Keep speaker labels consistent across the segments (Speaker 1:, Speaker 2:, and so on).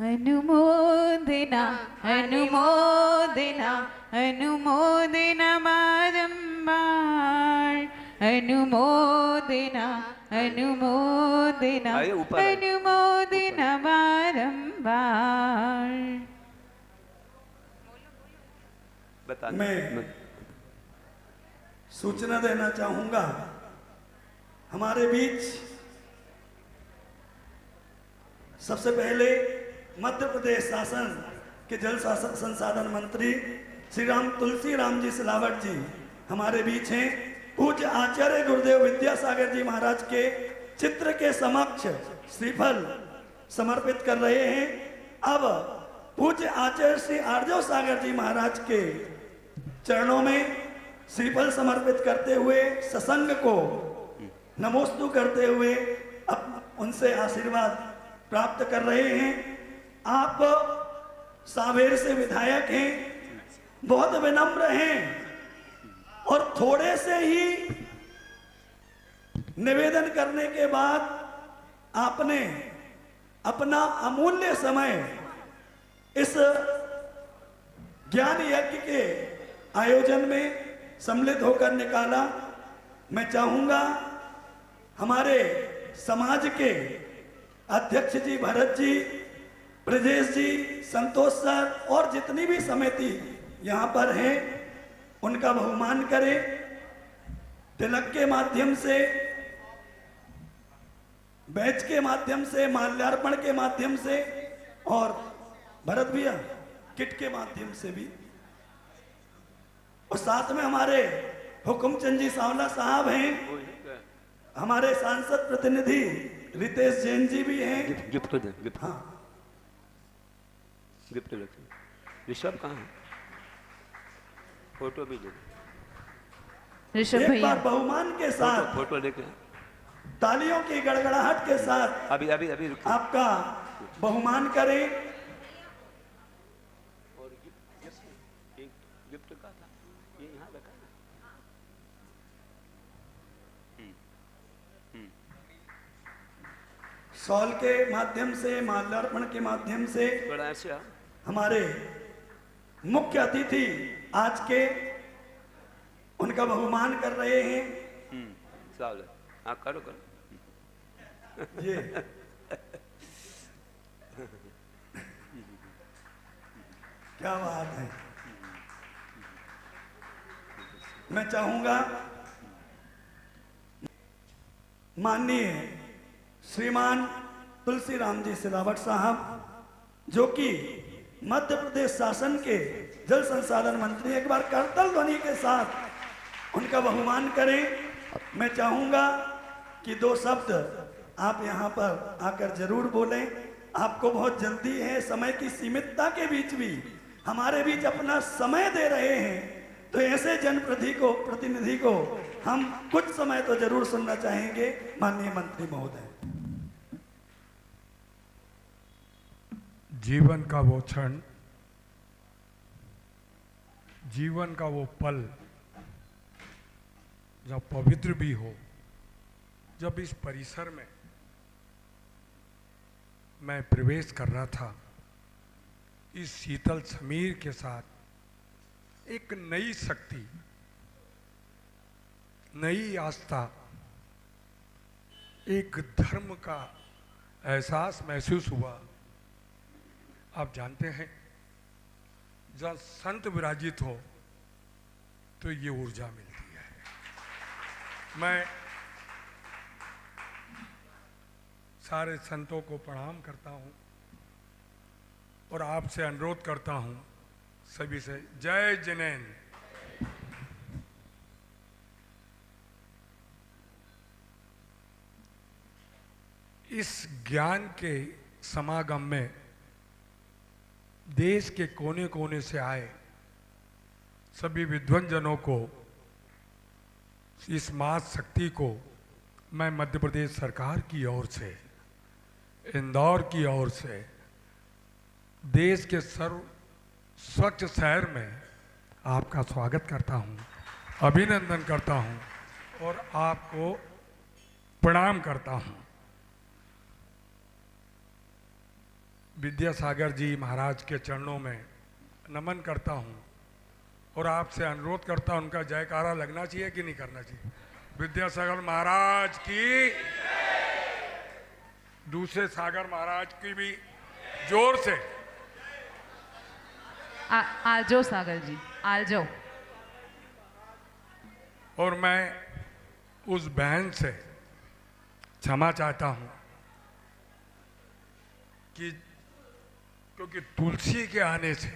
Speaker 1: अनुमोदना अनुमोदना अनुमोदना बारंबार अनुमोदना अनुमोदना अनुमोदना बारंबार।
Speaker 2: मैं सूचना देना चाहूंगा, हमारे बीच सबसे पहले मध्य प्रदेश शासन के जल संसाधन मंत्री श्री राम तुलसी राम जी सिलावट जी हमारे बीच हैं। पूज्य आचार्य गुरुदेव विद्यासागर जी महाराज के चित्र के समक्ष श्रीफल समर्पित कर रहे हैं। अब पूज्य आचार्य श्री आर्जव सागर जी महाराज के चरणों में श्रीफल समर्पित करते हुए सत्संग को नमोस्तु करते हुए अब उनसे आशीर्वाद प्राप्त कर रहे हैं। आप सांवेर से विधायक हैं, बहुत विनम्र हैं और थोड़े से ही निवेदन करने के बाद आपने अपना अमूल्य समय इस ज्ञान यज्ञ के आयोजन में सम्मिलित होकर निकाला। मैं चाहूंगा हमारे समाज के अध्यक्ष जी भरत जी, ब्रजेश जी, संतोष सर और जितनी भी समिति यहाँ पर हैं उनका बहुमान करें। तिलक के माध्यम से, बैच के माध्यम से, माल्यार्पण के माध्यम से और भरत भैया किट के माध्यम से भी। और साथ में हमारे हुकुमचंद जी सांवला साहब हैं, हमारे सांसद प्रतिनिधि रितेश जैन जी भी हैं।
Speaker 3: गिफ्ट दे, गिफ्ट। हाँ, गिफ्ट लेते। ऋषभ कहाँ है? फोटो भी दे।
Speaker 1: ऋषभ
Speaker 2: एक
Speaker 1: भैया
Speaker 2: बार बहुमान के साथ
Speaker 3: फोटो लेके
Speaker 2: तालियों की गड़गड़ाहट के साथ
Speaker 3: अभी अभी अभी
Speaker 2: आपका बहुमान करें।
Speaker 3: और गिफ्ट का था ये यहाँ रखा है।
Speaker 2: शॉल के माध्यम से, माल्यार्पण के माध्यम से हमारे मुख्य अतिथि आज के उनका बहुमान कर रहे हैं।
Speaker 3: करो करो
Speaker 2: ये क्या बात है। मैं चाहूंगा माननीय श्रीमान तुलसी राम जी सिलावट साहब जो कि मध्य प्रदेश शासन के जल संसाधन मंत्री, एक बार करतल ध्वनि के साथ उनका बहुमान करें। मैं चाहूंगा कि दो शब्द आप यहाँ पर आकर जरूर बोलें। आपको बहुत जल्दी है, समय की सीमितता के बीच भी हमारे बीच अपना समय दे रहे हैं, तो ऐसे जनप्रतिनिधि को हम कुछ समय तो जरूर सुनना चाहेंगे। माननीय मंत्री महोदय,
Speaker 4: जीवन का वो क्षण, जीवन का वो पल जब पवित्र भी हो, जब इस परिसर में मैं प्रवेश कर रहा था, इस शीतल समीर के साथ एक नई शक्ति, नई आस्था, एक धर्म का एहसास महसूस हुआ। आप जानते हैं जहाँ संत विराजित हो तो ये ऊर्जा मिलती है। मैं सारे संतों को प्रणाम करता हूँ और आपसे अनुरोध करता हूँ सभी से, जय जिनेन। इस ज्ञान के समागम में देश के कोने कोने से आए सभी विद्वंजनों को, इस मास शक्ति को मैं मध्य प्रदेश सरकार की ओर से, इंदौर की ओर से, देश के सर्व स्वच्छ शहर में आपका स्वागत करता हूं, अभिनंदन करता हूं और आपको प्रणाम करता हूं। विद्यासागर जी महाराज के चरणों में नमन करता हूँ और आपसे अनुरोध करता हूँ, उनका जयकारा लगना चाहिए कि नहीं करना चाहिए? विद्यासागर महाराज की, दूसरे सागर महाराज की भी जोर से।
Speaker 1: आलजो सागर जी, आलजो।
Speaker 4: और मैं उस बहन से क्षमा चाहता हूं कि क्योंकि तुलसी के आने से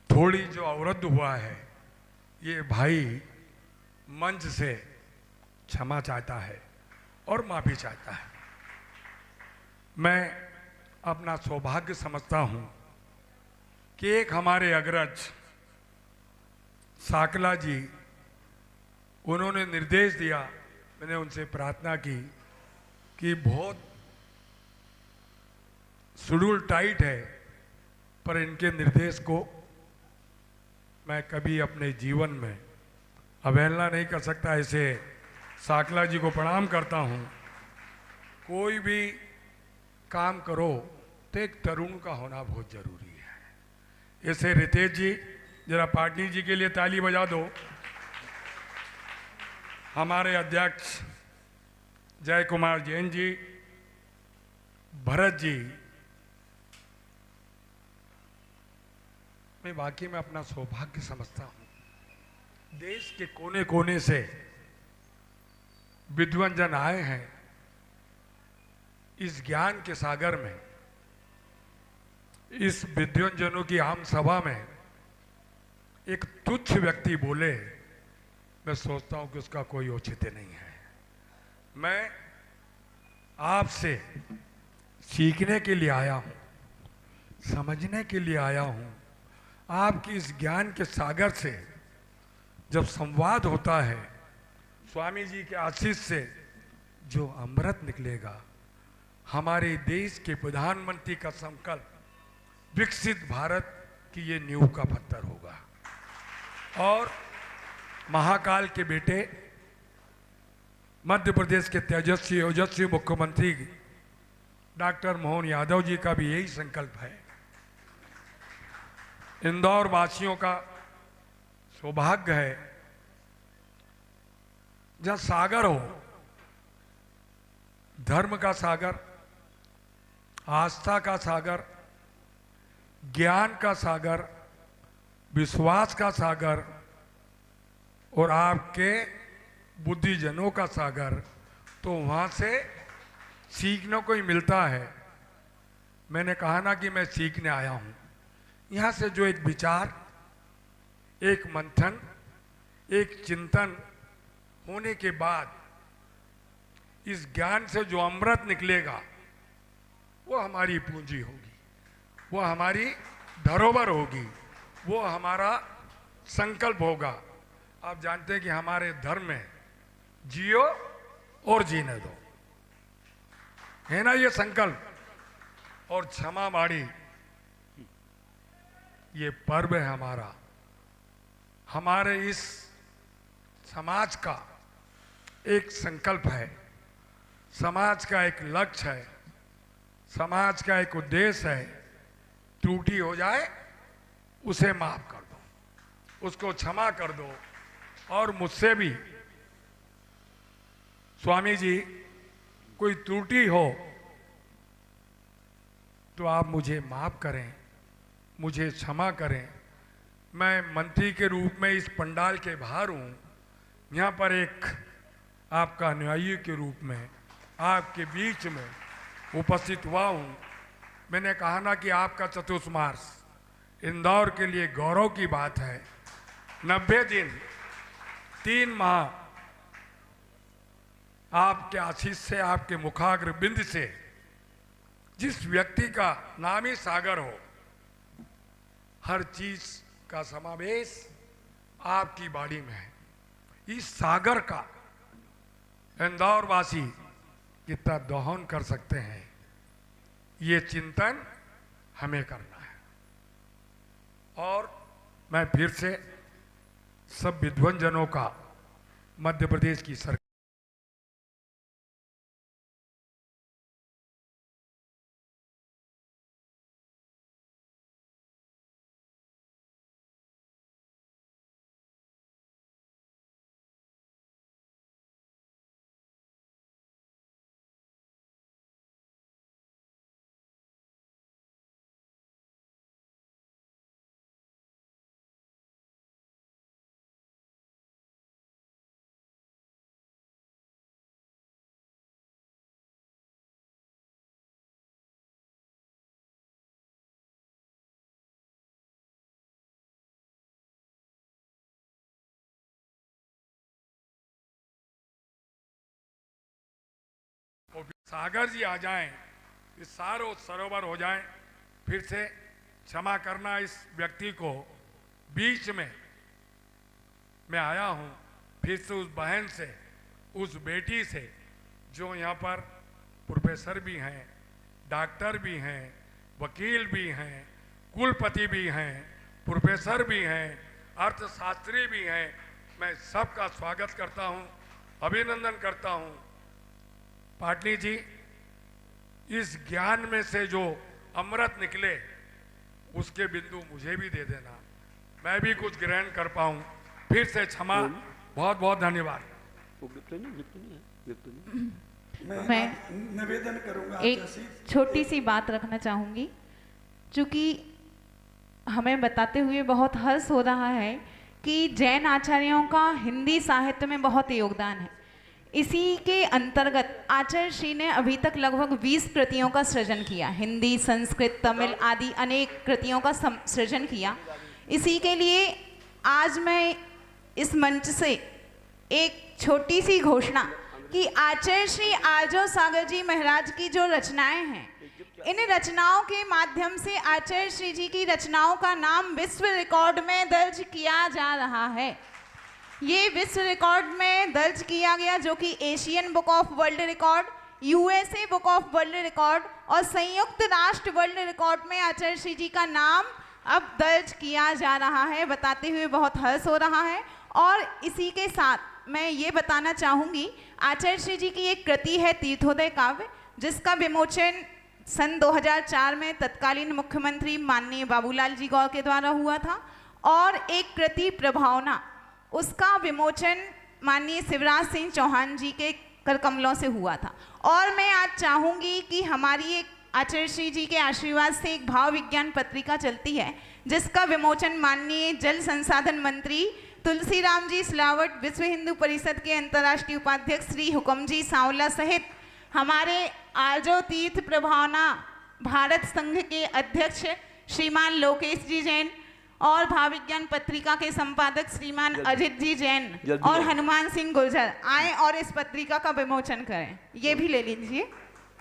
Speaker 4: थोड़ी जो अवरुद्ध हुआ है, ये भाई मंच से क्षमा चाहता है और माफी चाहता है। मैं अपना सौभाग्य समझता हूं कि एक हमारे अग्रज साकला जी, उन्होंने निर्देश दिया, मैंने उनसे प्रार्थना की कि बहुत शेड्यूल टाइट है, पर इनके निर्देश को मैं कभी अपने जीवन में अवहेलना नहीं कर सकता। ऐसे साकला जी को प्रणाम करता हूं। कोई भी काम करो तो एक तरुण का होना बहुत जरूरी है। ऐसे रितेश जी, जरा पाटिल जी के लिए ताली बजा दो। हमारे अध्यक्ष जय कुमार जैन जी, भरत जी, मैं वाकई में अपना सौभाग्य समझता हूं। देश के कोने कोने से विद्वान जन आए हैं इस ज्ञान के सागर में। इस विद्वान जनों की आम सभा में एक तुच्छ व्यक्ति बोले, मैं सोचता हूं कि उसका कोई औचित्य नहीं है। मैं आपसे सीखने के लिए आया हूं, समझने के लिए आया हूं। आपकी इस ज्ञान के सागर से जब संवाद होता है, स्वामी जी के आशीष से जो अमृत निकलेगा, हमारे देश के प्रधानमंत्री का संकल्प विकसित भारत की ये नींव का पत्थर होगा। और महाकाल के बेटे मध्य प्रदेश के तेजस्वी ओजस्वी मुख्यमंत्री डॉक्टर मोहन यादव जी का भी यही संकल्प है। इंदौर वासियों का सौभाग्य है जहां सागर हो, धर्म का सागर, आस्था का सागर, ज्ञान का सागर, विश्वास का सागर और आपके बुद्धिजनों का सागर, तो वहां से सीखने को ही मिलता है। मैंने कहा ना कि मैं सीखने आया हूं। यहां से जो एक विचार, एक मंथन, एक चिंतन होने के बाद इस ज्ञान से जो अमृत निकलेगा, वो हमारी पूंजी होगी, वो हमारी धरोहर होगी, वो हमारा संकल्प होगा। आप जानते हैं कि हमारे धर्म में जियो और जीने दो, है ना ये संकल्प। और क्षमा माड़ी, ये पर्व है हमारा, हमारे इस समाज का एक संकल्प है, समाज का एक लक्ष्य है, समाज का एक उद्देश्य है। त्रुटि हो जाए उसे माफ कर दो, उसको क्षमा कर दो। और मुझसे भी स्वामी जी कोई त्रुटि हो तो आप मुझे माफ करें, मुझे क्षमा करें। मैं मंत्री के रूप में इस पंडाल के बाहर हूँ, यहाँ पर एक आपका अनुयायी के रूप में आपके बीच में उपस्थित हुआ हूँ। मैंने कहा ना कि आपका चतुर्मास इंदौर के लिए गौरव की बात है। 90 दिन 3 माह आपके आशीष से, आपके मुखाग्र बिंद से, जिस व्यक्ति का नाम ही सागर हो, हर चीज का समावेश आपकी बाड़ी में है। इस सागर का इंदौर वासी कितना दोहन कर सकते हैं, ये चिंतन हमें करना है। और मैं फिर से सब विद्वान जनों का, मध्य प्रदेश की सरकार सागर जी आ जाएं, ये सारों सरोवर हो जाएं। फिर से क्षमा करना इस व्यक्ति को, बीच में मैं आया हूं, फिर से उस बहन से, उस बेटी से जो यहाँ पर प्रोफेसर भी हैं, डॉक्टर भी हैं, वकील भी हैं, कुलपति भी हैं, प्रोफेसर भी हैं, अर्थशास्त्री भी हैं। मैं सबका स्वागत करता हूं, अभिनंदन करता हूं। पाटनी जी, इस ज्ञान में से जो अमृत निकले उसके बिंदु मुझे भी दे देना, मैं भी कुछ ग्रहण कर पाऊं। फिर से क्षमा, बहुत बहुत धन्यवाद।
Speaker 5: मैं
Speaker 2: निवेदन करूंगा
Speaker 5: एक छोटी सी बात रखना चाहूँगी, चूँकि हमें बताते हुए बहुत हर्ष हो रहा है कि जैन आचार्यों का हिंदी साहित्य में बहुत योगदान है। इसी के अंतर्गत आचार्य श्री ने अभी तक लगभग 20 कृतियों का सृजन किया, हिंदी, संस्कृत, तमिल आदि अनेक कृतियों का सृजन किया। इसी के लिए आज मैं इस मंच से एक छोटी सी घोषणा कि आचार्य श्री आर्जो सागर जी महाराज की जो रचनाएं हैं, इन रचनाओं के माध्यम से आचार्य श्री जी की रचनाओं का नाम विश्व रिकॉर्ड में दर्ज किया जा रहा है। ये विश्व रिकॉर्ड में दर्ज किया गया, जो कि Asian book of world record, USA book of world record और संयुक्त राष्ट्र वर्ल्ड रिकॉर्ड में आचार्य श्री जी का नाम अब दर्ज किया जा रहा है। बताते हुए बहुत हर्ष हो रहा है। और इसी के साथ मैं ये बताना चाहूँगी, आचार्य श्री जी की एक कृति है तीर्थोदय काव्य, जिसका विमोचन सन 2004 में तत्कालीन मुख्यमंत्री माननीय बाबूलाल जी गौर के द्वारा हुआ था। और एक कृति प्रभावना, उसका विमोचन माननीय शिवराज सिंह चौहान जी के कर कमलों से हुआ था। और मैं आज चाहूँगी कि हमारी एक आचार्य श्री जी के आशीर्वाद से एक भाव विज्ञान पत्रिका चलती है, जिसका विमोचन माननीय जल संसाधन मंत्री तुलसीराम जी सिलावट, विश्व हिंदू परिषद के अंतर्राष्ट्रीय उपाध्यक्ष श्री हुकमजी सांवला सहित हमारे आर्जो तीर्थ प्रभावना भारत संघ के अध्यक्ष श्रीमान लोकेश जी जैन और भाव विज्ञान पत्रिका के संपादक श्रीमान अजित जी जैन और हनुमान सिंह गुर्जर आए और इस पत्रिका का विमोचन करें। ये भी ले लीजिए।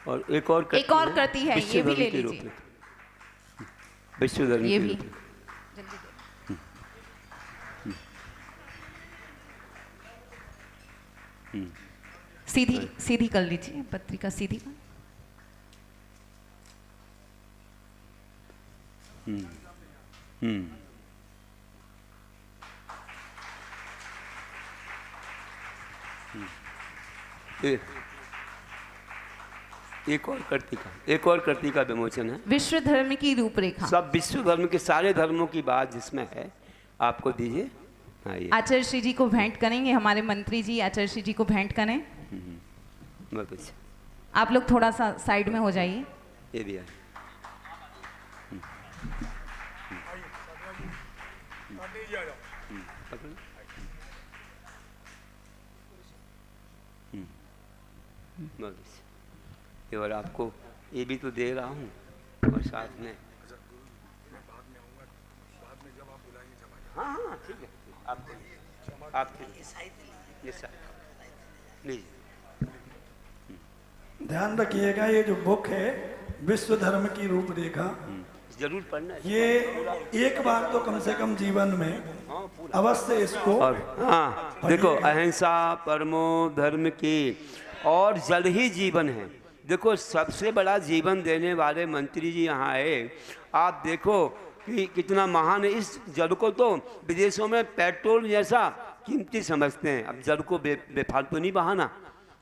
Speaker 3: और एक और
Speaker 5: कृति है, ये भी ले लीजिए।
Speaker 3: विश्व धर्म
Speaker 5: ये
Speaker 3: के
Speaker 5: भी
Speaker 3: रूप में।
Speaker 5: सीधी कर लीजिए पत्रिका, सीधी कर।
Speaker 3: एक और कृति का विमोचन है,
Speaker 5: विश्व धर्म की रूपरेखा।
Speaker 3: सब विश्व धर्म के सारे धर्मों की बात जिसमें है, आपको दीजिए।
Speaker 5: आचार्य श्री जी को भेंट करेंगे, हमारे मंत्री जी आचार्य श्री जी को भेंट करें।
Speaker 3: बहुत अच्छा।
Speaker 5: आप लोग थोड़ा सा साइड में हो जाइए।
Speaker 3: ये भी है। और आपको ये भी तो दे रहा हूँ, और साथ में हाँ ठीक है, आपको लीजिए।
Speaker 2: ध्यान रखिएगा, ये जो बुक है विश्व धर्म की रूपरेखा,
Speaker 3: जरूर पढ़ना।
Speaker 2: ये एक बार तो कम से कम जीवन में अवश्य इसको।
Speaker 3: और हाँ देखो, अहिंसा परमो धर्म की, और जल ही जीवन है। देखो सबसे बड़ा जीवन देने वाले मंत्री जी यहाँ आए, आप देखो कि कितना महान है। इस जल को तो विदेशों में पेट्रोल जैसा कीमती समझते हैं। अब जल को बेफालतू नहीं बहाना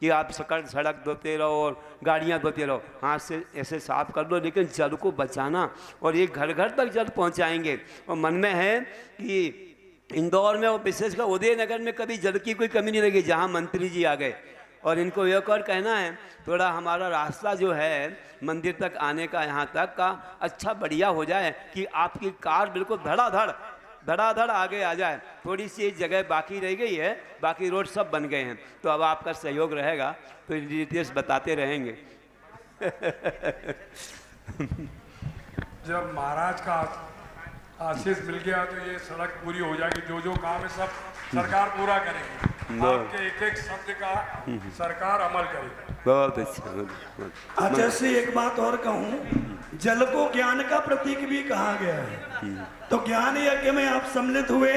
Speaker 3: कि आप सड़क धोते रहो और गाड़ियाँ धोते रहो, हाथ से ऐसे साफ कर लो, लेकिन जल को बचाना, और ये घर घर तक जल पहुँचाएंगे। और मन में है कि इंदौर में और विशेषकर उदयनगर में कभी जल की कोई कमी नहीं लगी, जहाँ मंत्री जी आ गए। और इनको एक और कहना है, थोड़ा हमारा रास्ता जो है मंदिर तक आने का, यहाँ तक का अच्छा बढ़िया हो जाए, कि आपकी कार बिल्कुल धड़ाधड़ आगे आ जाए। थोड़ी सी जगह बाकी रह गई है, बाकी रोड सब बन गए हैं। तो अब आपका सहयोग रहेगा तो डिटेल्स बताते रहेंगे।
Speaker 4: जब महाराज का आशीष मिल गया तो ये सड़क पूरी हो जाएगी। जो काम है सब सरकार पूरा करेगी, आपके एक एक शब्द का सरकार अमल करेगी।
Speaker 3: बहुत अच्छा, बहुत अच्छा।
Speaker 2: आचार्य से एक बात और कहूँ, जल को ज्ञान का प्रतीक भी कहा गया है। तो ज्ञान यज्ञ में आप सम्मिलित हुए,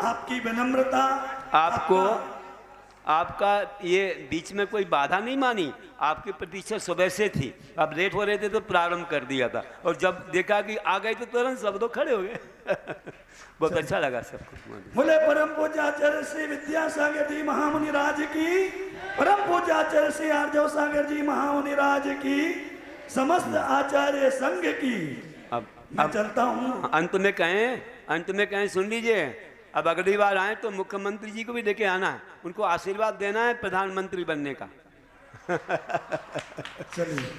Speaker 2: आपकी विनम्रता,
Speaker 3: आपको आपका ये बीच में कोई बाधा नहीं मानी, आपकी प्रतीक्षा सुबह से थी, अब लेट हो रहे थे तो प्रारंभ कर दिया था, और जब देखा कि आ गए तो तुरंत सब लोग खड़े हो गए। बहुत अच्छा लगा सबको।
Speaker 2: बोले परम पूज्य आचार्य श्री विद्यासागर जी महामुनि राज की, परम पूज्य आचार्य श्री आर्जव सागर जी महामुनि राज की, समस्त आचार्य संघ की। मैं चलता हूँ।
Speaker 3: अंत में कहें सुन लीजिए, अब अगली बार आए तो मुख्यमंत्री जी को भी लेके आना है, उनको आशीर्वाद देना है प्रधानमंत्री बनने का।
Speaker 2: चलिए।